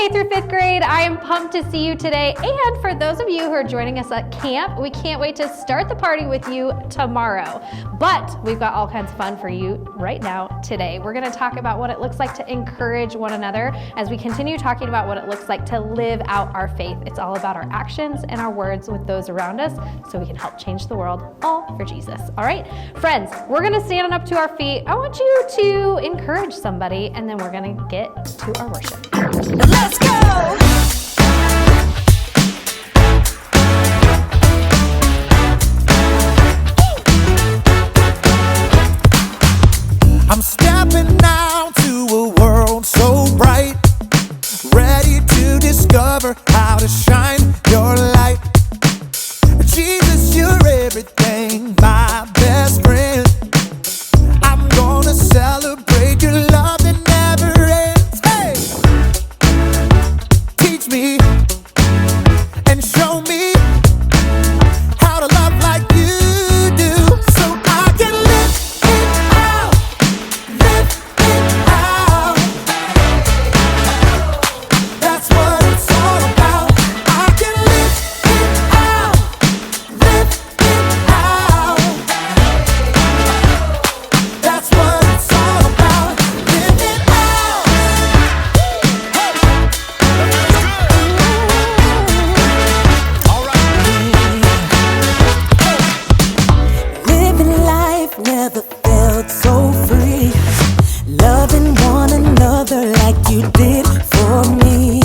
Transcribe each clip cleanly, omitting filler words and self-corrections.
K through 5th grade, I am pumped to see you today. And for those of you who are joining us at camp, we can't wait to start the party with you tomorrow. But we've got all kinds of fun for you right now today. We're gonna talk about what it looks like to encourage one another as we continue talking about what it looks like to live out our faith. It's all about our actions and our words with those around us so we can help change the world, all for Jesus. All right, friends, we're gonna stand up to our feet. I want you to encourage somebody, and then we're gonna get to our worship. Let's go! I'm stepping out to a world so bright, ready to discover how to shine your light. Jesus, you're everything, my best friend. I'm gonna celebrate your love that never ends. Hey! Teach me and show me how to love like you do, so I can live it out, live it out. That's what it's all about. I can live it out, live it out. That's what it's all about. Live it out. Living life never felt so free. Loving one another like you did for me.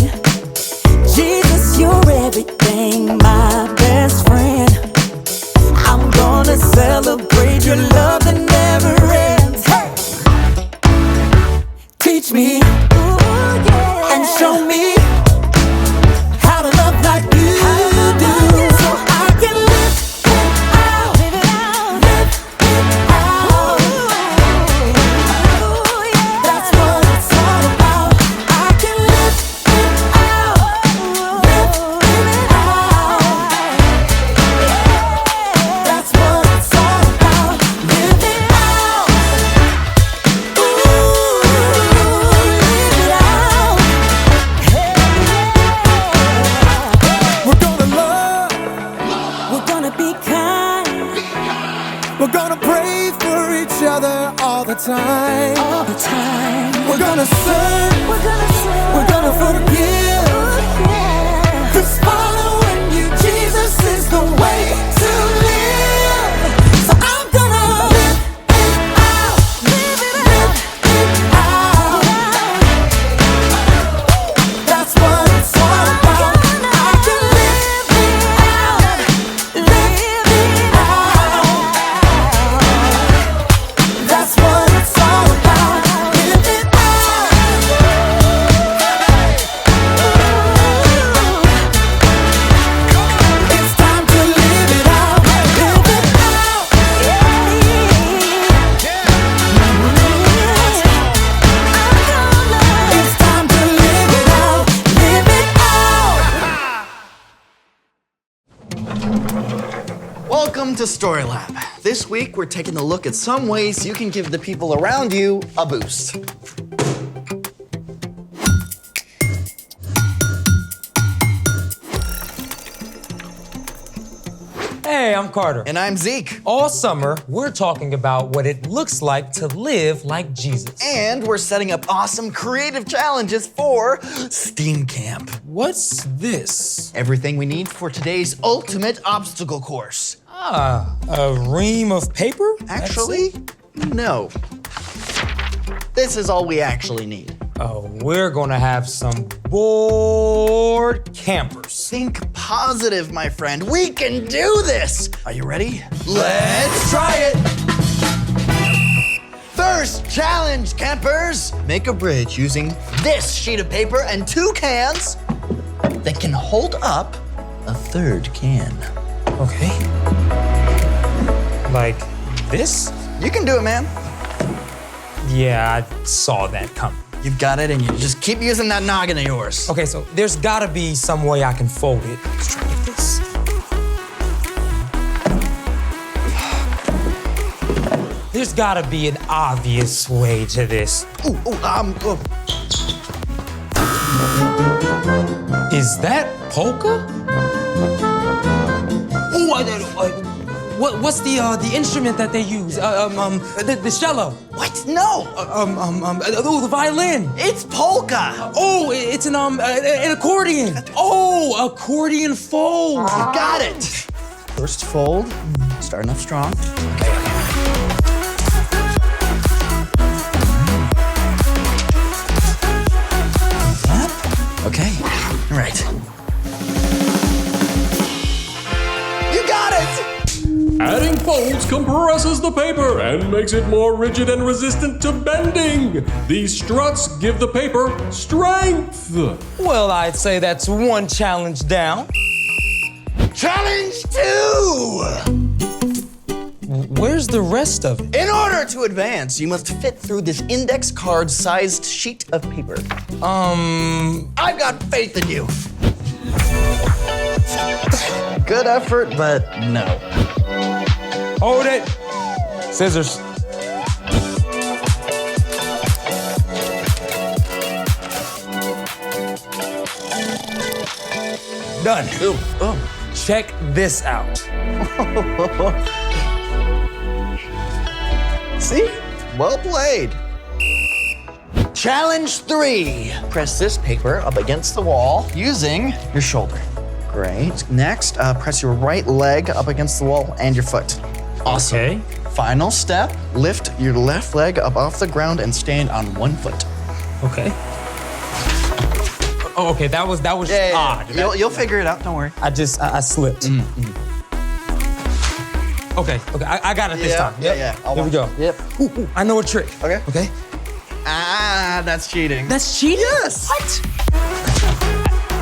Jesus, you're everything, my best friend. I'm gonna celebrate your love that never ends. Hey! Teach me and show me how to love like you do, so I can live it out, live it out, live it out. That's what it's all about. I can live it out, live it out. That's what it's all about. Live it out. Live it out. We're gonna love, we're gonna be kind, we're gonna pray for each other all the time, all the time. We're gonna serve, we're gonna forgive. 'Cause following you, Jesus, is the way to live. So I'm gonna live it out, live it out. That's what it's all about. I can live it out, live it out. That's what it's all about. Live it out. It's time to live it out, live it out. It's time to live it out, live it out. Welcome to Story Lab. This week, we're taking a look at some ways you can give the people around you a boost. Hey, I'm Carter. And I'm Zeke. All summer, we're talking about what it looks like to live like Jesus. And we're setting up awesome creative challenges for STEAM Camp. What's this? Everything we need for today's ultimate obstacle course. Ah, a ream of paper? That's Actually, it? no. This is all we actually need. Oh, we're gonna have some bored campers. Think positive, my friend. We can do this. Are you ready? Let's try it. First challenge, campers. Make a bridge using this sheet of paper and 2 cans that can hold up a 3rd can. Okay. Like this? You can do it, man. Yeah, I saw that coming. You've got it, and you just keep using that noggin of yours. Okay, so there's gotta be some way I can fold it. Let's try like this. There's gotta be an obvious way to this. Ooh, Is that polka? What's the instrument that they use? The cello. What? No! The violin. It's polka! Oh, it's an accordion. Oh, accordion fold. Got it! First fold, starting off strong. Okay, all right. You got it! Adding folds compresses the paper and makes it more rigid and resistant to bending. These struts give the paper strength. Well, I'd say that's one challenge down. Challenge 2! Where's the rest of it? In order to advance, you must fit through this index card-sized sheet of paper. I've got faith in you. Good effort, but no. Hold it. Scissors. Done. Ooh, oh. Check this out. See? Well played. Challenge 3. Press this paper up against the wall using your shoulder. Great. Next, press your right leg up against the wall and your foot. Awesome. Okay. Final step, lift your left leg up off the ground and stand on one foot. Okay. Oh, okay. That was Yeah, odd. You'll figure it out, don't worry. I slipped. Okay. I got it this time. Yep. Yeah. I'll Here we watch. go. Yep. Ooh, I know a trick. Okay. Okay. Ah, that's cheating. That's cheating? Yes. What?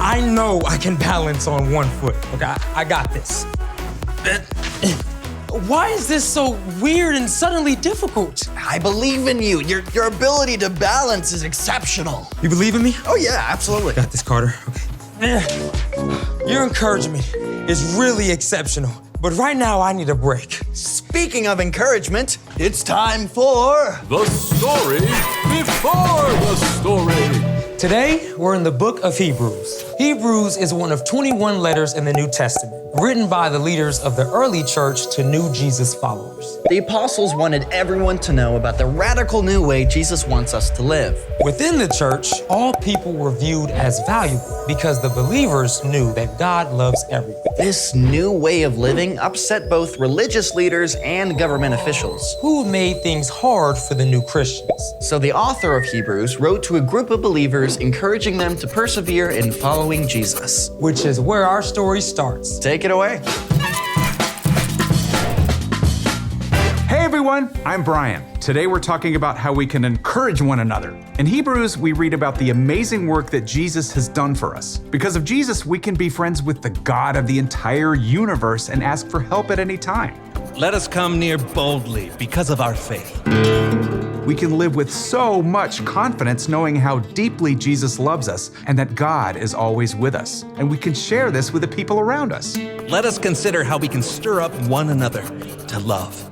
I know I can balance on one foot. Okay, I got this. Why is this so weird and suddenly difficult? I believe in you. Your ability to balance is exceptional. You believe in me? Oh yeah, absolutely. Got this, Carter. Okay. Your encouragement is really exceptional, but right now I need a break. Speaking of encouragement, it's time for The story before the story. Today, we're in the book of Hebrews. Hebrews is one of 21 letters in the New Testament, written by the leaders of the early church to new Jesus followers. The apostles wanted everyone to know about the radical new way Jesus wants us to live. Within the church, all people were viewed as valuable because the believers knew that God loves everyone. This new way of living upset both religious leaders and government officials. Who made things hard for the new Christians. So the author of Hebrews wrote to a group of believers encouraging them to persevere in following Jesus. Which is where our story starts. Take it away. Hey everyone, I'm Brian. Today we're talking about how we can encourage one another. In Hebrews, we read about the amazing work that Jesus has done for us. Because of Jesus, we can be friends with the God of the entire universe and ask for help at any time. Let us come near boldly because of our faith. We can live with so much confidence knowing how deeply Jesus loves us and that God is always with us. And we can share this with the people around us. Let us consider how we can stir up one another to love.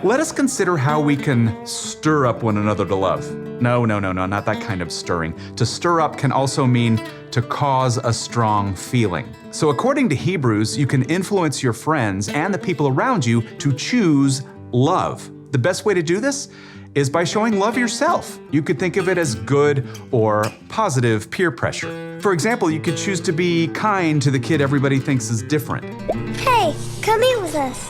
Let us consider how we can stir up one another to love. No, not that kind of stirring. To stir up can also mean to cause a strong feeling. So according to Hebrews, you can influence your friends and the people around you to choose love. The best way to do this is by showing love yourself. You could think of it as good or positive peer pressure. For example, you could choose to be kind to the kid everybody thinks is different. Hey, come eat with us.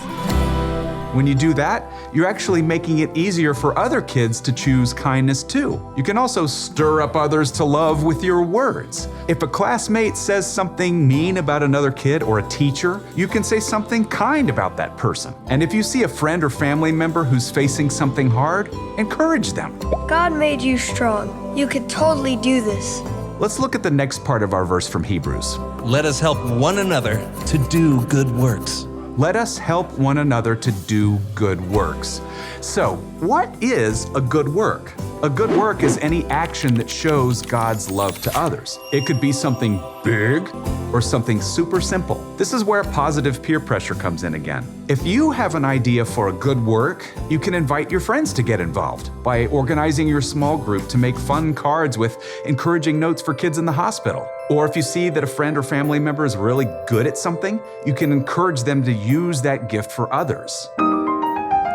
When you do that, you're actually making it easier for other kids to choose kindness too. You can also stir up others to love with your words. If a classmate says something mean about another kid or a teacher, you can say something kind about that person. And if you see a friend or family member who's facing something hard, encourage them. God made you strong. You could totally do this. Let's look at the next part of our verse from Hebrews. Let us help one another to do good works. Let us help one another to do good works. So, what is a good work? A good work is any action that shows God's love to others. It could be something big or something super simple. This is where positive peer pressure comes in again. If you have an idea for a good work, you can invite your friends to get involved by organizing your small group to make fun cards with encouraging notes for kids in the hospital. Or if you see that a friend or family member is really good at something, you can encourage them to use that gift for others.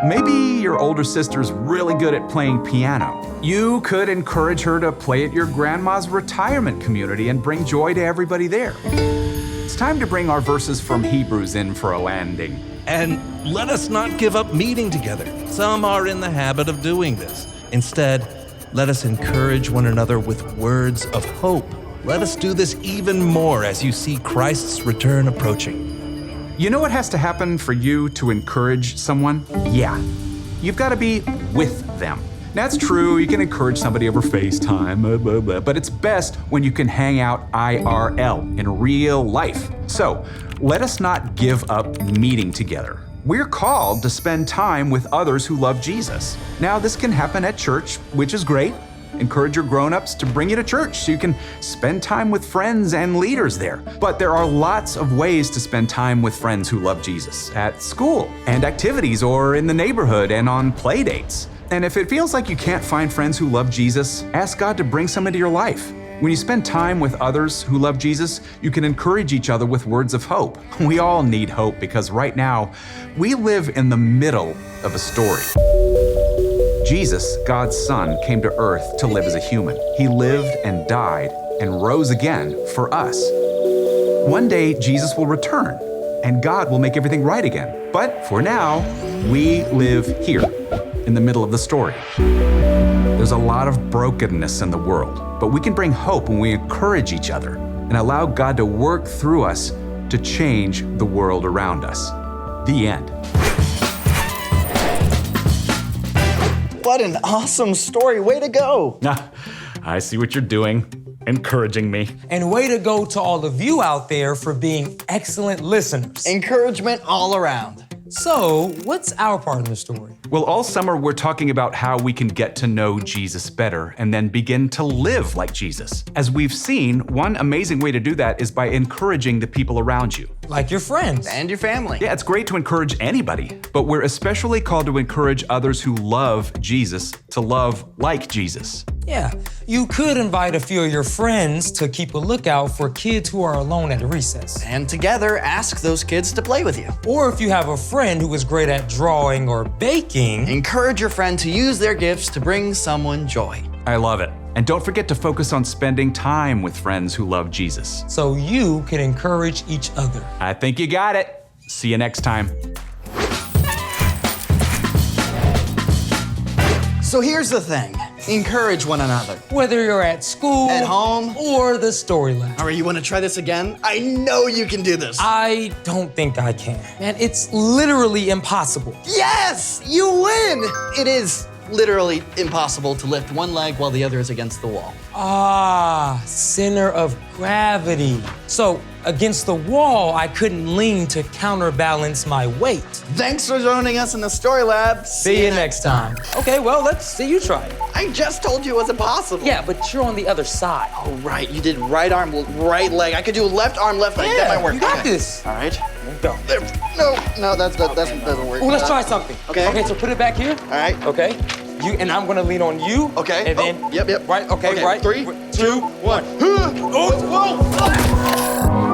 Maybe your older sister's really good at playing piano. You could encourage her to play at your grandma's retirement community and bring joy to everybody there. It's time to bring our verses from Hebrews in for a landing. And let us not give up meeting together. Some are in the habit of doing this. Instead, let us encourage one another with words of hope. Let us do this even more as you see Christ's return approaching. You know what has to happen for you to encourage someone? Yeah, you've got to be with them. That's true, you can encourage somebody over FaceTime, but it's best when you can hang out IRL, in real life. So, let us not give up meeting together. We're called to spend time with others who love Jesus. Now, this can happen at church, which is great. Encourage your grown-ups to bring you to church so you can spend time with friends and leaders there. But there are lots of ways to spend time with friends who love Jesus, at school and activities or in the neighborhood and on play dates. And if it feels like you can't find friends who love Jesus, ask God to bring some into your life. When you spend time with others who love Jesus, you can encourage each other with words of hope. We all need hope because right now, we live in the middle of a story. Jesus, God's Son, came to earth to live as a human. He lived and died and rose again for us. One day, Jesus will return and God will make everything right again. But for now, we live here in the middle of the story. There's a lot of brokenness in the world, but we can bring hope when we encourage each other and allow God to work through us to change the world around us. The end. What an awesome story. Way to go. I see what you're doing, encouraging me. And way to go to all of you out there for being excellent listeners. Encouragement all around. So, what's our part in the story? Well, all summer we're talking about how we can get to know Jesus better and then begin to live like Jesus. As we've seen, one amazing way to do that is by encouraging the people around you. Like your friends. And your family. Yeah, it's great to encourage anybody, but we're especially called to encourage others who love Jesus to love like Jesus. Yeah, you could invite a few of your friends to keep a lookout for kids who are alone at recess. And together, ask those kids to play with you. Or if you have a friend who is great at drawing or baking, encourage your friend to use their gifts to bring someone joy. I love it. And don't forget to focus on spending time with friends who love Jesus. So you can encourage each other. I think you got it. See you next time. So here's the thing. Encourage one another. Whether you're at school, at home, or the story lab. All right, you want to try this again? I know you can do this. I don't think I can. Man, it's literally impossible. Yes, you win. It is literally impossible to lift one leg while the other is against the wall. Ah, center of gravity. So against the wall, I couldn't lean to counterbalance my weight. Thanks for joining us in the Story Lab. See you next time. Okay, well, let's see you try it. I just told you it was impossible. Yeah, but you're on the other side. Oh, right. You did right arm, right leg. I could do left arm, left leg. Yeah, That might work. You got Okay. this. All right. Go. No, that doesn't work. Oh, let's try something. Okay. Okay, so put it back here. All right. Okay. You and I'm gonna lean on you. Okay. And then. Yep. Right. Okay. Right. 3, 2, 1.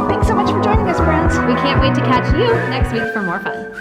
Thanks so much for joining us, friends. We can't wait to catch you next week for more fun.